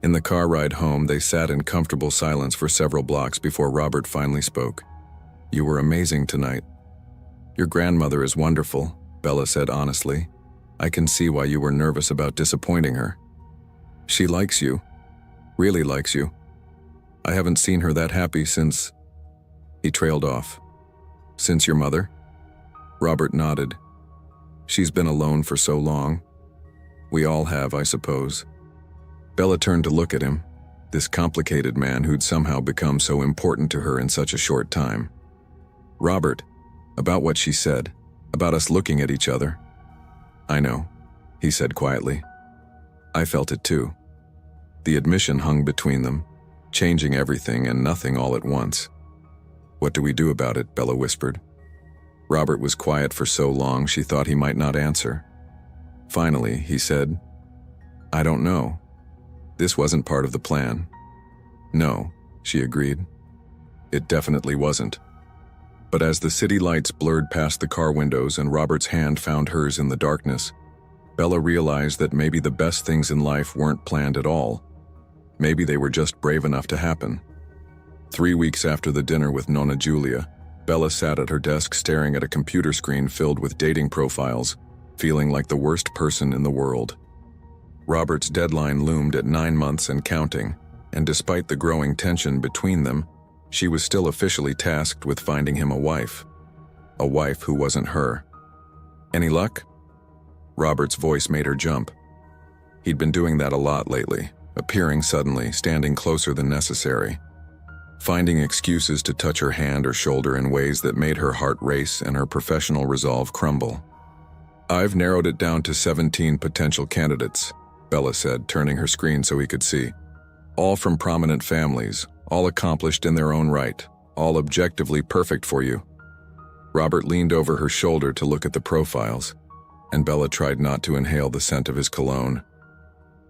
Speaker 1: In the car ride home, they sat in comfortable silence for several blocks before Robert finally spoke. "You were amazing tonight." "Your grandmother is wonderful," Bella said honestly. "I can see why you were nervous about disappointing her. She likes you, really likes you. I haven't seen her that happy since—" He trailed off. "Since your mother?" Robert nodded. "She's been alone for so long. We all have, I suppose." Bella turned to look at him, this complicated man who'd somehow become so important to her in such a short time. "Robert, about what she said, about us looking at each other." "I know," he said quietly. "I felt it too." The admission hung between them, changing everything and nothing all at once. "What do we do about it?" Bella whispered. Robert was quiet for so long she thought he might not answer. Finally, he said, "I don't know. This wasn't part of the plan." "No," she agreed. "It definitely wasn't." But as the city lights blurred past the car windows and Robert's hand found hers in the darkness, Bella realized that maybe the best things in life weren't planned at all. Maybe they were just brave enough to happen. 3 weeks after the dinner with Nonna Julia, Bella sat at her desk staring at a computer screen filled with dating profiles, feeling like the worst person in the world. Robert's deadline loomed at 9 months and counting, and despite the growing tension between them, she was still officially tasked with finding him a wife. A wife who wasn't her. "Any luck?" Robert's voice made her jump. He'd been doing that a lot lately, appearing suddenly, standing closer than necessary, finding excuses to touch her hand or shoulder in ways that made her heart race and her professional resolve crumble. "I've narrowed it down to 17 potential candidates," Bella said, turning her screen so he could see. "All from prominent families, all accomplished in their own right, all objectively perfect for you." Robert leaned over her shoulder to look at the profiles, and Bella tried not to inhale the scent of his cologne.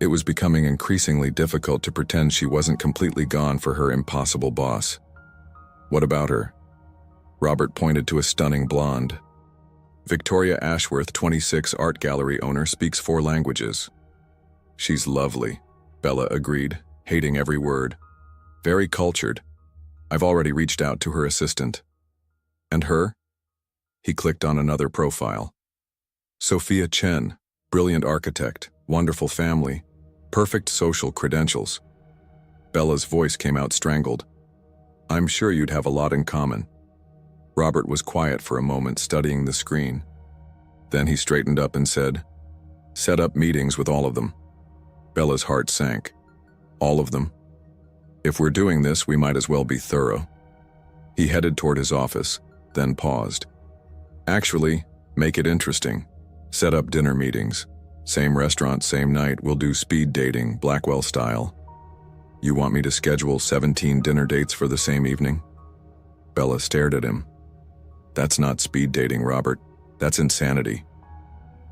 Speaker 1: It was becoming increasingly difficult to pretend she wasn't completely gone for her impossible boss. "What about her?" Robert pointed to a stunning blonde. "Victoria Ashworth, 26, art gallery owner, speaks 4 languages." "She's lovely," Bella agreed, hating every word. "Very cultured. I've already reached out to her assistant." "And her?" He clicked on another profile. "Sophia Chen, brilliant architect, wonderful family, Perfect social credentials. Bella's voice came out strangled. I'm sure you'd have a lot in common. Robert was quiet for a moment, studying the screen. Then he straightened up and said, Set up meetings with all of them. Bella's heart sank. All of them? If we're doing this, we might as well be thorough. He headed toward his office, then paused. Actually, make it interesting. Set up dinner meetings. Same restaurant, same night, we'll do speed dating, Blackwell style. You want me to schedule 17 dinner dates for the same evening? Bella stared at him. That's not speed dating, Robert. That's insanity.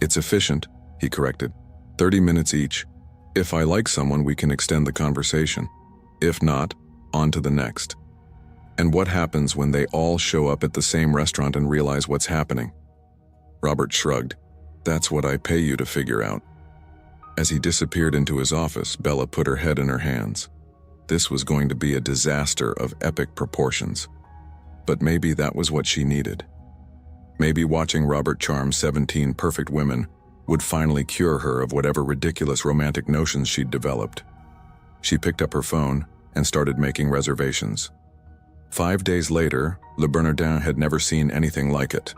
Speaker 1: It's efficient, he corrected. 30 minutes each. If I like someone, we can extend the conversation. If not, on to the next. And what happens when they all show up at the same restaurant and realize what's happening? Robert shrugged. That's what I pay you to figure out. As he disappeared into his office, Bella put her head in her hands. This was going to be a disaster of epic proportions. But maybe that was what she needed. Maybe watching Robert charm 17 perfect women would finally cure her of whatever ridiculous romantic notions she'd developed. She picked up her phone and started making reservations. 5 days later, Le Bernardin had never seen anything like it.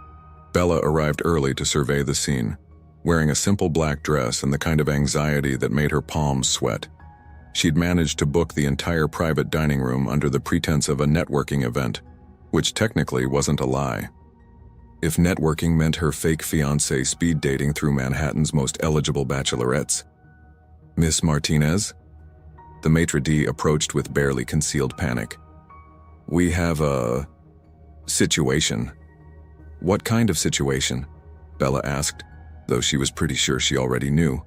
Speaker 1: Bella arrived early to survey the scene, wearing a simple black dress and the kind of anxiety that made her palms sweat. She'd managed to book the entire private dining room under the pretense of a networking event, which technically wasn't a lie. If networking meant her fake fiancé speed dating through Manhattan's most eligible bachelorettes. Miss Martinez? The maitre d' approached with barely concealed panic. We have a situation. What kind of situation? Bella asked, though she was pretty sure she already knew.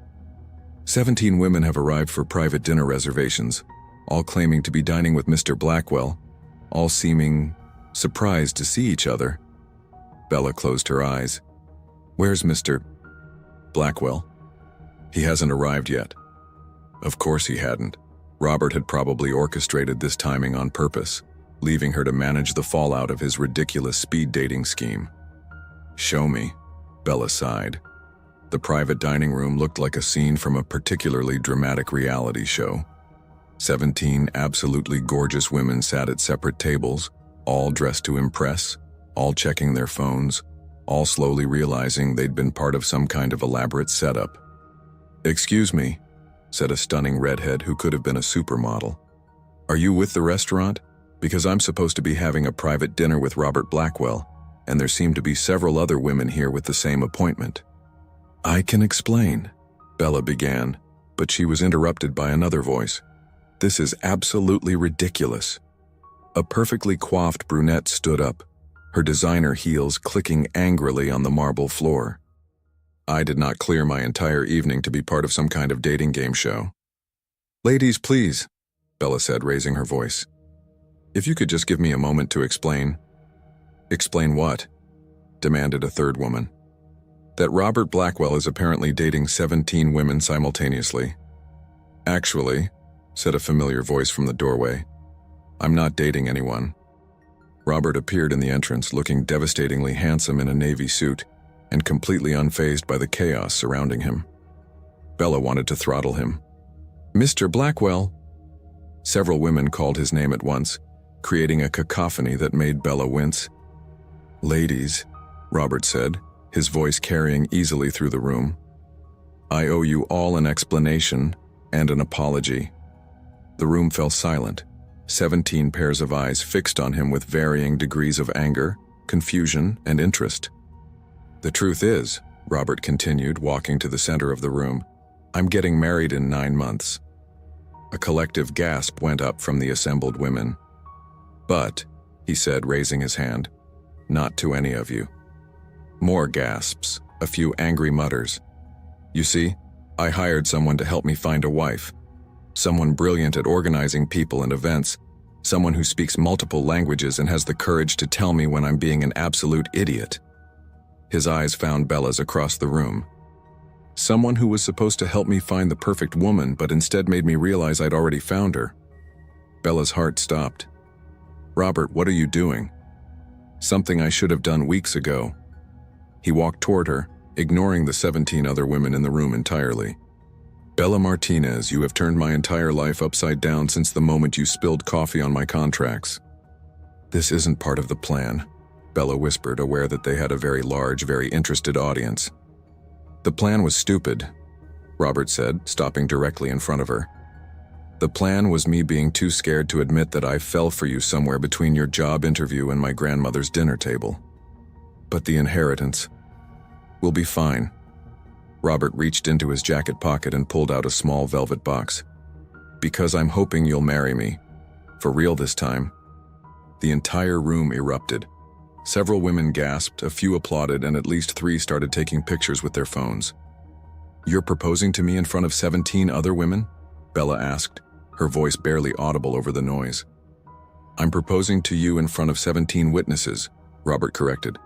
Speaker 1: 17 women have arrived for private dinner reservations, all claiming to be dining with Mr. Blackwell, all seeming surprised to see each other. Bella closed her eyes. Where's Mr. Blackwell? He hasn't arrived yet. Of course he hadn't. Robert had probably orchestrated this timing on purpose, leaving her to manage the fallout of his ridiculous speed dating scheme. Show me, Bella sighed. The private dining room looked like a scene from a particularly dramatic reality show. 17 absolutely gorgeous women sat at separate tables, all dressed to impress, all checking their phones, all slowly realizing they'd been part of some kind of elaborate setup. Excuse me, said a stunning redhead who could have been a supermodel. Are you with the restaurant? Because I'm supposed to be having a private dinner with Robert Blackwell, and there seem to be several other women here with the same appointment. I can explain, Bella began, but she was interrupted by another voice. This is absolutely ridiculous. A perfectly coiffed brunette stood up, her designer heels clicking angrily on the marble floor. I did not clear my entire evening to be part of some kind of dating game show. Ladies, please, Bella said, raising her voice. If you could just give me a moment to explain. Explain what? Demanded a third woman. That Robert Blackwell is apparently dating 17 women simultaneously. Actually, said a familiar voice from the doorway, I'm not dating anyone. Robert appeared in the entrance, looking devastatingly handsome in a navy suit and completely unfazed by the chaos surrounding him. Bella wanted to throttle him. Mr. Blackwell! Several women called his name at once, creating a cacophony that made Bella wince. Ladies, Robert said, his voice carrying easily through the room. I owe you all an explanation and an apology. The room fell silent, 17 pairs of eyes fixed on him with varying degrees of anger, confusion, and interest. The truth is, Robert continued, walking to the center of the room, I'm getting married in 9 months. A collective gasp went up from the assembled women. But, he said, raising his hand, not to any of you. More gasps, a few angry mutters. You see, I hired someone to help me find a wife. Someone brilliant at organizing people and events. Someone who speaks multiple languages and has the courage to tell me when I'm being an absolute idiot. His eyes found Bella's across the room. Someone who was supposed to help me find the perfect woman, but instead made me realize I'd already found her. Bella's heart stopped. Robert, what are you doing? Something I should have done weeks ago. He walked toward her, ignoring the 17 other women in the room entirely. Bella Martinez, you have turned my entire life upside down since the moment you spilled coffee on my contracts. This isn't part of the plan, Bella whispered, aware that they had a very large, very interested audience. The plan was stupid, Robert said, stopping directly in front of her. The plan was me being too scared to admit that I fell for you somewhere between your job interview and my grandmother's dinner table. But the inheritance will be fine. Robert reached into his jacket pocket and pulled out a small velvet box. Because I'm hoping you'll marry me. For real this time. The entire room erupted. Several women gasped, a few applauded, and at least 3 started taking pictures with their phones. You're proposing to me in front of 17 other women? Bella asked, her voice barely audible over the noise. I'm proposing to you in front of 17 witnesses, Robert corrected.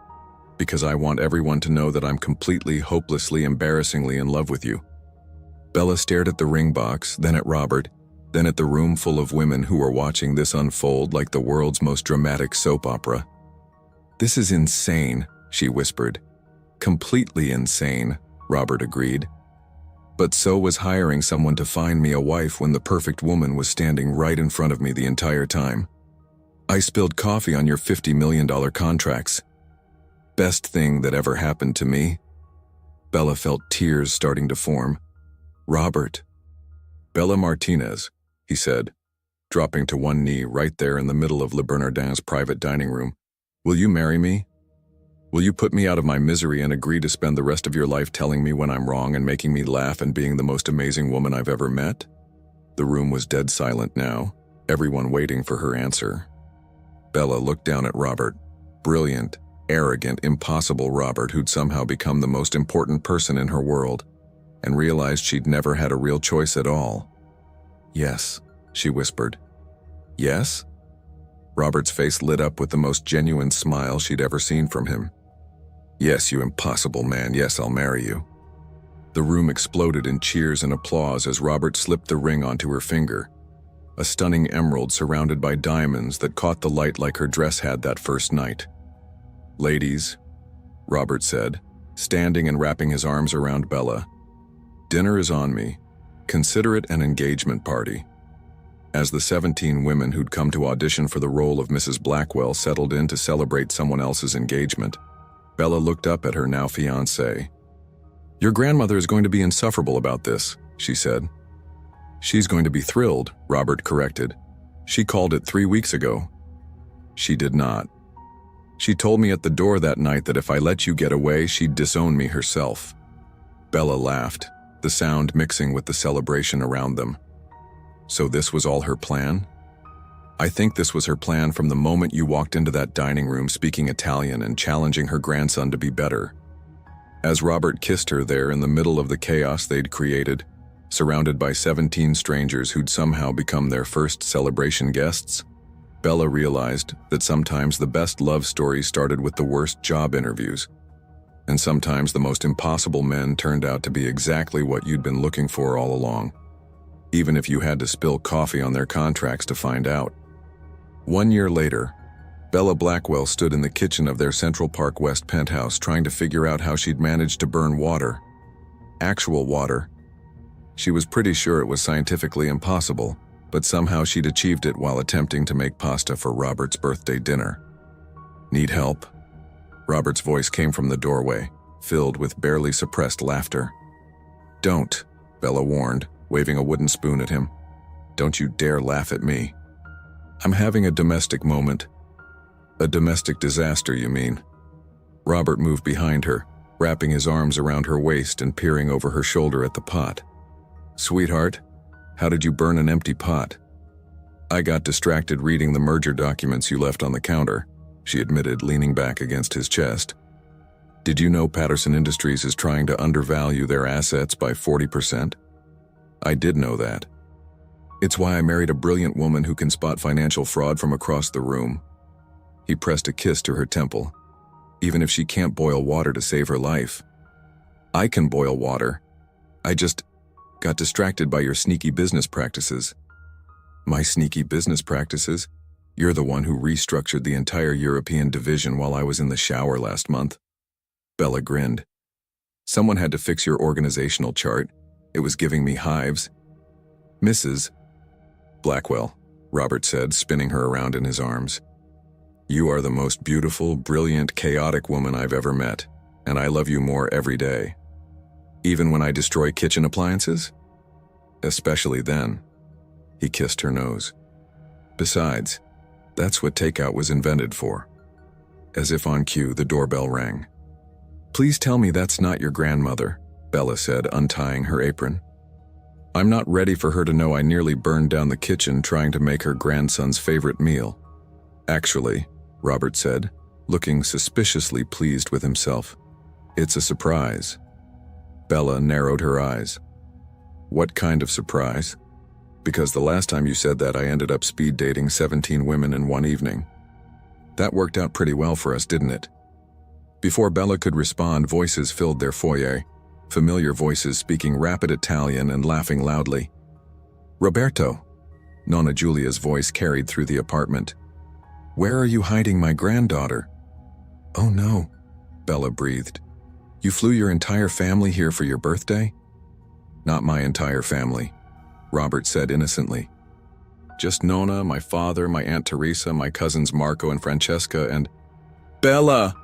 Speaker 1: Because I want everyone to know that I'm completely, hopelessly, embarrassingly in love with you. Bella stared at the ring box, then at Robert, then at the room full of women who were watching this unfold like the world's most dramatic soap opera. This is insane, she whispered. Completely insane, Robert agreed. But so was hiring someone to find me a wife when the perfect woman was standing right in front of me the entire time. I spilled coffee on your $50 million contracts. Best thing that ever happened to me. Bella felt tears starting to form. Robert. Bella Martinez, he said, dropping to one knee right there in the middle of Le Bernardin's private dining room. Will you marry me? Will you put me out of my misery and agree to spend the rest of your life telling me when I'm wrong and making me laugh and being the most amazing woman I've ever met? The room was dead silent now, everyone waiting for her answer. Bella looked down at Robert. Brilliant, arrogant, impossible Robert who'd somehow become the most important person in her world, and realized she'd never had a real choice at all. Yes, she whispered. Yes? Robert's face lit up with the most genuine smile she'd ever seen from him. Yes, you impossible man, yes, I'll marry you. The room exploded in cheers and applause as Robert slipped the ring onto her finger, a stunning emerald surrounded by diamonds that caught the light like her dress had that first night. Ladies, Robert said, standing and wrapping his arms around Bella. Dinner is on me. Consider it an engagement party. As the 17 women who'd come to audition for the role of Mrs. Blackwell settled in to celebrate someone else's engagement, Bella looked up at her now fiancé. Your grandmother is going to be insufferable about this, she said. She's going to be thrilled, Robert corrected. She called it 3 weeks ago. She did not. She told me at the door that night that if I let you get away, she'd disown me herself. Bella laughed, the sound mixing with the celebration around them. So this was all her plan? I think this was her plan from the moment you walked into that dining room speaking Italian and challenging her grandson to be better. As Robert kissed her there in the middle of the chaos they'd created, surrounded by 17 strangers who'd somehow become their first celebration guests, Bella realized that sometimes the best love stories started with the worst job interviews, and sometimes the most impossible men turned out to be exactly what you'd been looking for all along, even if you had to spill coffee on their contracts to find out. 1 year later, Bella Blackwell stood in the kitchen of their Central Park West penthouse trying to figure out how she'd managed to burn water. Actual water. She was pretty sure it was scientifically impossible, but somehow she'd achieved it while attempting to make pasta for Robert's birthday dinner. Need help? Robert's voice came from the doorway, filled with barely suppressed laughter. Don't, Bella warned, waving a wooden spoon at him. Don't you dare laugh at me. I'm having a domestic moment. A domestic disaster, you mean? Robert moved behind her, wrapping his arms around her waist and peering over her shoulder at the pot. Sweetheart, how did you burn an empty pot? I got distracted reading the merger documents you left on the counter, she admitted, leaning back against his chest. Did you know Patterson Industries is trying to undervalue their assets by 40%? I did know that. It's why I married a brilliant woman who can spot financial fraud from across the room. He pressed a kiss to her temple. Even if she can't boil water to save her life. I can boil water. I just got distracted by your sneaky business practices. My sneaky business practices? You're the one who restructured the entire European division while I was in the shower last month. Bella grinned. Someone had to fix your organizational chart. It was giving me hives. Mrs. Blackwell, Robert said, spinning her around in his arms. You are the most beautiful, brilliant, chaotic woman I've ever met, and I love you more every day. Even when I destroy kitchen appliances? Especially then. He kissed her nose. Besides, that's what takeout was invented for. As if on cue, the doorbell rang. Please tell me that's not your grandmother, Bella said, untying her apron. I'm not ready for her to know I nearly burned down the kitchen trying to make her grandson's favorite meal. Actually, Robert said, looking suspiciously pleased with himself. It's a surprise. Bella narrowed her eyes. What kind of surprise? Because the last time you said that I ended up speed dating 17 women in one evening. That worked out pretty well for us, didn't it? Before Bella could respond, voices filled their foyer, familiar voices speaking rapid Italian and laughing loudly. Roberto, Nonna Giulia's voice carried through the apartment. Where are you hiding my granddaughter? Oh no, Bella breathed. You flew your entire family here for your birthday? Not my entire family, Robert said innocently. Just Nonna, my father, my Aunt Teresa, my cousins Marco and Francesca, and… Bella!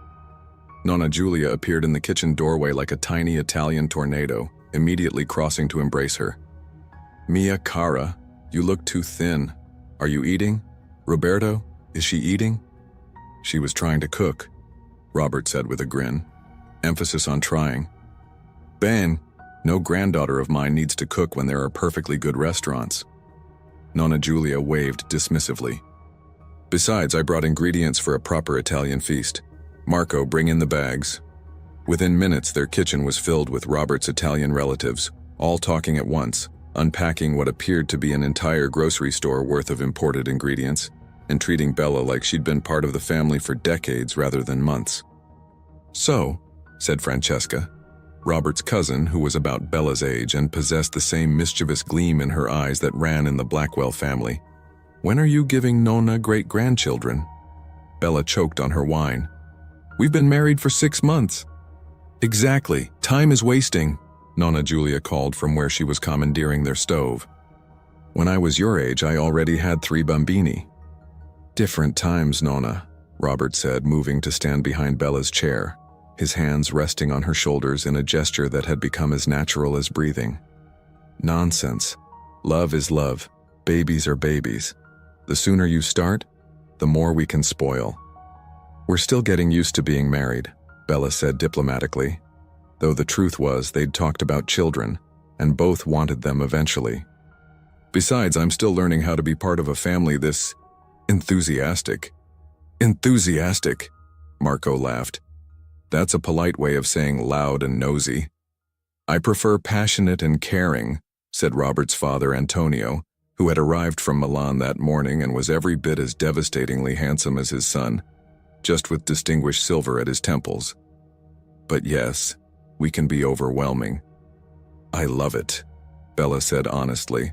Speaker 1: Nonna Giulia appeared in the kitchen doorway like a tiny Italian tornado, immediately crossing to embrace her. Mia cara, you look too thin. Are you eating? Roberto, is she eating? She was trying to cook, Robert said with a grin. Emphasis on trying. Ben, no granddaughter of mine needs to cook when there are perfectly good restaurants. Nonna Giulia waved dismissively. Besides, I brought ingredients for a proper Italian feast. Marco, bring in the bags. Within minutes, their kitchen was filled with Robert's Italian relatives, all talking at once, unpacking what appeared to be an entire grocery store worth of imported ingredients, and treating Bella like she'd been part of the family for decades rather than months. So, said Francesca, Robert's cousin, who was about Bella's age and possessed the same mischievous gleam in her eyes that ran in the Blackwell family, when are you giving Nonna great-grandchildren? Bella choked on her wine. We've been married for 6 months. Exactly. Time is wasting, Nonna Giulia called from where she was commandeering their stove. When I was your age, I already had 3 bambini. Different times, Nonna, Robert said, moving to stand behind Bella's chair, his hands resting on her shoulders in a gesture that had become as natural as breathing. Nonsense. Love is love. Babies are babies. The sooner you start, the more we can spoil. We're still getting used to being married, Bella said diplomatically, though the truth was they'd talked about children, and both wanted them eventually. Besides, I'm still learning how to be part of a family this enthusiastic. Enthusiastic, Marco laughed. That's a polite way of saying loud and nosy. I prefer passionate and caring, said Robert's father Antonio, who had arrived from Milan that morning and was every bit as devastatingly handsome as his son, just with distinguished silver at his temples. But yes, we can be overwhelming. I love it, Bella said honestly.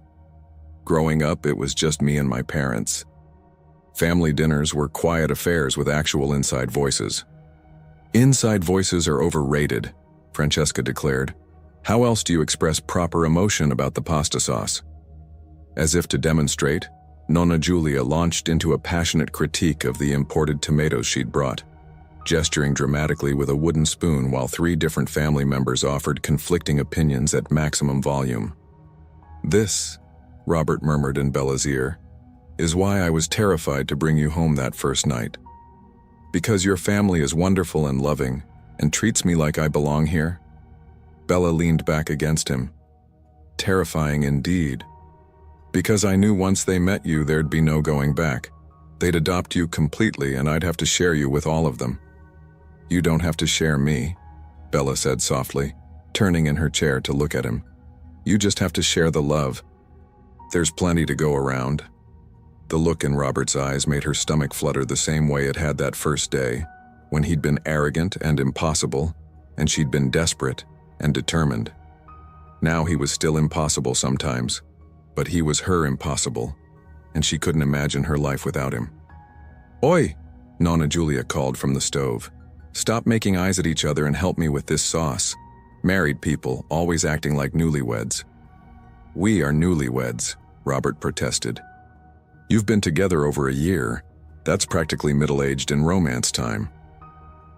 Speaker 1: Growing up, it was just me and my parents. Family dinners were quiet affairs with actual inside voices. Inside voices are overrated, Francesca declared. How else do you express proper emotion about the pasta sauce? As if to demonstrate, Nonna Giulia launched into a passionate critique of the imported tomatoes she'd brought, gesturing dramatically with a wooden spoon while 3 different family members offered conflicting opinions at maximum volume. This, Robert murmured in Bella's ear, is why I was terrified to bring you home that first night. Because your family is wonderful and loving and treats me like I belong here. Bella leaned back against him. Terrifying indeed. Because I knew once they met you, there'd be no going back. They'd adopt you completely and I'd have to share you with all of them. You don't have to share me, Bella said softly, turning in her chair to look at him. You just have to share the love. There's plenty to go around. The look in Robert's eyes made her stomach flutter the same way it had that first day, when he'd been arrogant and impossible, and she'd been desperate and determined. Now he was still impossible sometimes, but he was her impossible, and she couldn't imagine her life without him. Oi, Nonna Giulia called from the stove. Stop making eyes at each other and help me with this sauce. Married people, always acting like newlyweds. We are newlyweds, Robert protested. You've been together over a year. That's practically middle-aged in romance time.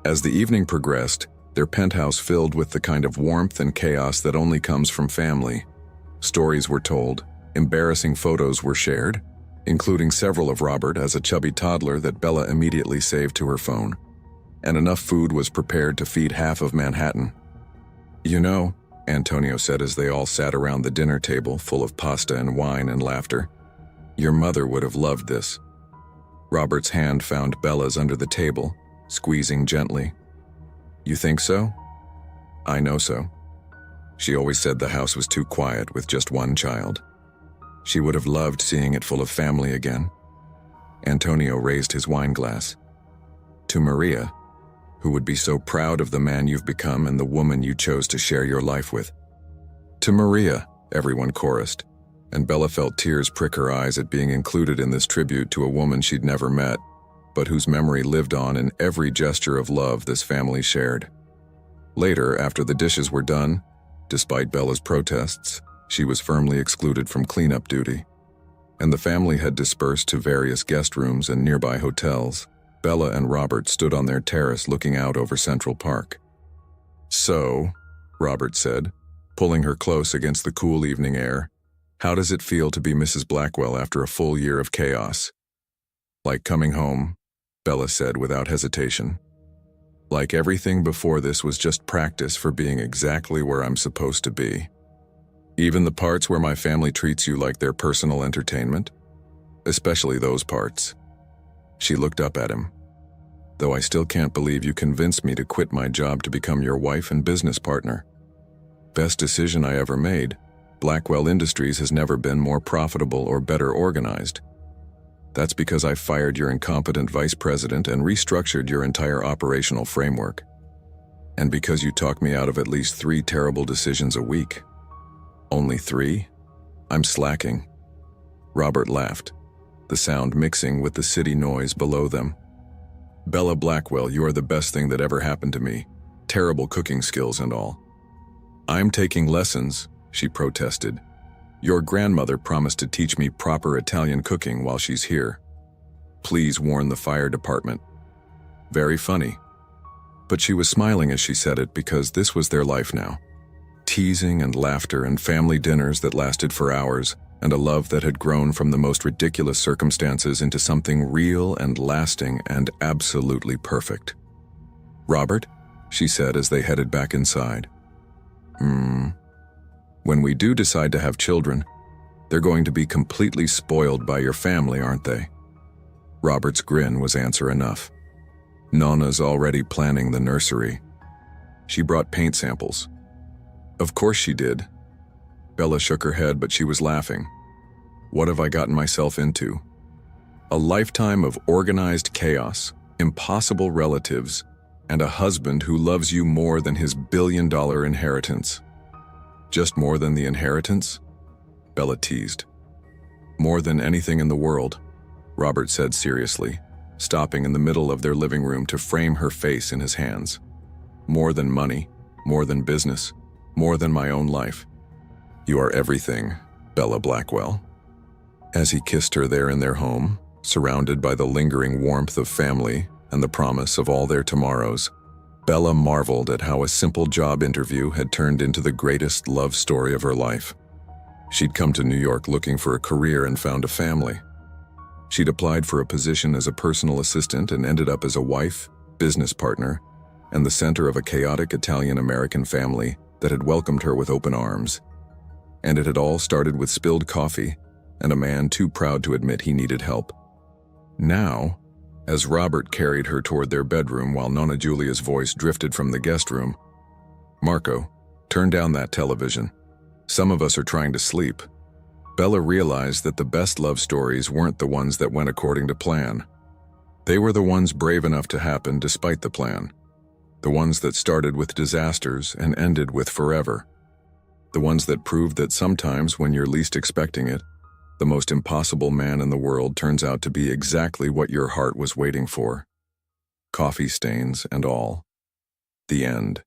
Speaker 1: As the evening progressed, their penthouse filled with the kind of warmth and chaos that only comes from family. Stories were told, embarrassing photos were shared, including several of Robert as a chubby toddler that Bella immediately saved to her phone. And enough food was prepared to feed half of Manhattan. You know, Antonio said as they all sat around the dinner table full of pasta and wine and laughter, your mother would have loved this. Robert's hand found Bella's under the table, squeezing gently. You think so? I know so. She always said the house was too quiet with just one child. She would have loved seeing it full of family again. Antonio raised his wine glass. To Maria, who would be so proud of the man you've become and the woman you chose to share your life with. To Maria, everyone chorused, and Bella felt tears prick her eyes at being included in this tribute to a woman she'd never met, but whose memory lived on in every gesture of love this family shared. Later, after the dishes were done, despite Bella's protests, she was firmly excluded from cleanup duty, and the family had dispersed to various guest rooms and nearby hotels. Bella and Robert stood on their terrace looking out over Central Park. So, Robert said, pulling her close against the cool evening air, how does it feel to be Mrs. Blackwell after a full year of chaos? Like coming home, Bella said without hesitation. Like everything before this was just practice for being exactly where I'm supposed to be. Even the parts where my family treats you like their personal entertainment? Especially those parts. She looked up at him. Though I still can't believe you convinced me to quit my job to become your wife and business partner. Best decision I ever made. Blackwell Industries has never been more profitable or better organized. That's because I fired your incompetent vice president and restructured your entire operational framework. And because you talked me out of at least 3 terrible decisions a week. Only 3? I'm slacking. Robert laughed, the sound mixing with the city noise below them. Bella Blackwell, you are the best thing that ever happened to me. Terrible cooking skills and all. I'm taking lessons, she protested. Your grandmother promised to teach me proper Italian cooking while she's here. Please warn the fire department. Very funny. But she was smiling as she said it because this was their life now. Teasing and laughter and family dinners that lasted for hours, and a love that had grown from the most ridiculous circumstances into something real and lasting and absolutely perfect. Robert, she said as they headed back inside. When we do decide to have children, they're going to be completely spoiled by your family, aren't they? Robert's grin was answer enough. Nonna's already planning the nursery. She brought paint samples. Of course she did. Bella shook her head, but she was laughing. What have I gotten myself into? A lifetime of organized chaos, impossible relatives, and a husband who loves you more than his billion-dollar inheritance. Just more than the inheritance? Bella teased. More than anything in the world, Robert said seriously, stopping in the middle of their living room to frame her face in his hands. More than money, more than business, more than my own life. You are everything, Bella Blackwell. As he kissed her there in their home, surrounded by the lingering warmth of family and the promise of all their tomorrows, Bella marveled at how a simple job interview had turned into the greatest love story of her life. She'd come to New York looking for a career and found a family. She'd applied for a position as a personal assistant and ended up as a wife, business partner, and the center of a chaotic Italian-American family that had welcomed her with open arms. And it had all started with spilled coffee and a man too proud to admit he needed help. Now, as Robert carried her toward their bedroom while Nonna Giulia's voice drifted from the guest room, "Marco, turn down that television. Some of us are trying to sleep." Bella realized that the best love stories weren't the ones that went according to plan. They were the ones brave enough to happen despite the plan. The ones that started with disasters and ended with forever. The ones that proved that sometimes when you're least expecting it, the most impossible man in the world turns out to be exactly what your heart was waiting for. Coffee stains and all. The end.